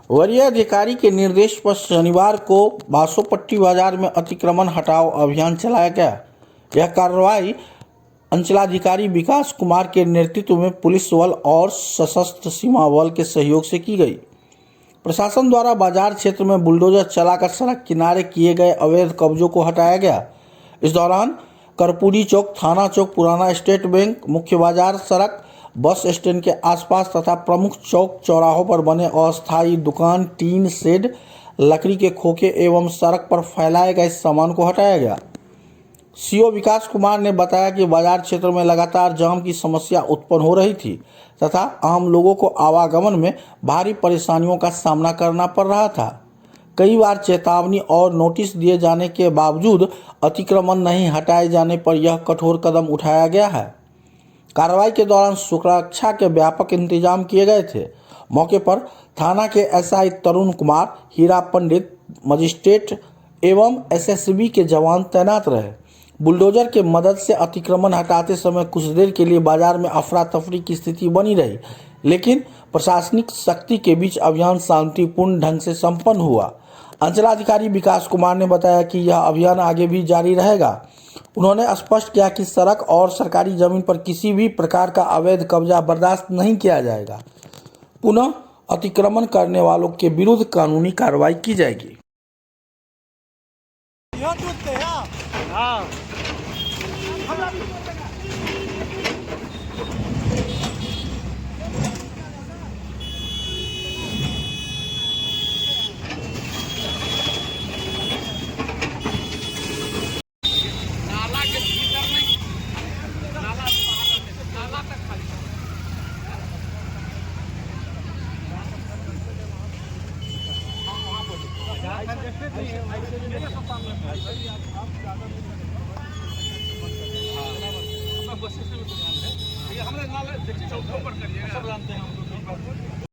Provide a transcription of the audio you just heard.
वरीय अधिकारी के निर्देश पर शनिवार को बासोपट्टी बाजार में अतिक्रमण हटाओ अभियान चलाया गया। यह कार्रवाई अंचलाधिकारी विकास कुमार के नेतृत्व में पुलिस बल और सशस्त्र सीमा बल के सहयोग से की गई। प्रशासन द्वारा बाजार क्षेत्र में बुलडोजर चलाकर सड़क किनारे किए गए अवैध कब्जों को हटाया गया। इस दौरान कर्पूरी चौक, थाना चौक, पुराना स्टेट बैंक, मुख्य बाजार सड़क, बस स्टैंड के आसपास तथा प्रमुख चौक चौराहों पर बने अस्थायी दुकान, टीन शेड, लकड़ी के खोखे एवं सड़क पर फैलाए गए सामान को हटाया गया। सीओ विकास कुमार ने बताया कि बाजार क्षेत्र में लगातार जाम की समस्या उत्पन्न हो रही थी तथा आम लोगों को आवागमन में भारी परेशानियों का सामना करना पड़ रहा था। कई बार चेतावनी और नोटिस दिए जाने के बावजूद अतिक्रमण नहीं हटाए जाने पर यह कठोर कदम उठाया गया है। कार्रवाई के दौरान सुरक्षा के व्यापक इंतजाम किए गए थे। मौके पर थाना के एसआई तरुण कुमार, हीरा पंडित, मजिस्ट्रेट एवं एसएसबी के जवान तैनात रहे। बुलडोजर के मदद से अतिक्रमण हटाते समय कुछ देर के लिए बाजार में अफरा तफरी की स्थिति बनी रही, लेकिन प्रशासनिक सख्ती के बीच अभियान शांतिपूर्ण ढंग से संपन्न हुआ। अंचलाधिकारी विकास कुमार ने बताया कि यह अभियान आगे भी जारी रहेगा। उन्होंने स्पष्ट किया कि सड़क और सरकारी जमीन पर किसी भी प्रकार का अवैध कब्जा बर्दाश्त नहीं किया जाएगा। पुनः अतिक्रमण करने वालों के विरुद्ध कानूनी कार्रवाई की जाएगी। नाला के भीतर नहीं, नाला से बाहर, नाला तक खाली। हम वहाँ पर बस स्टैंड में हमने नाला देखिए, चौकों पर करिएगा, सब जानते हैं हम लोग।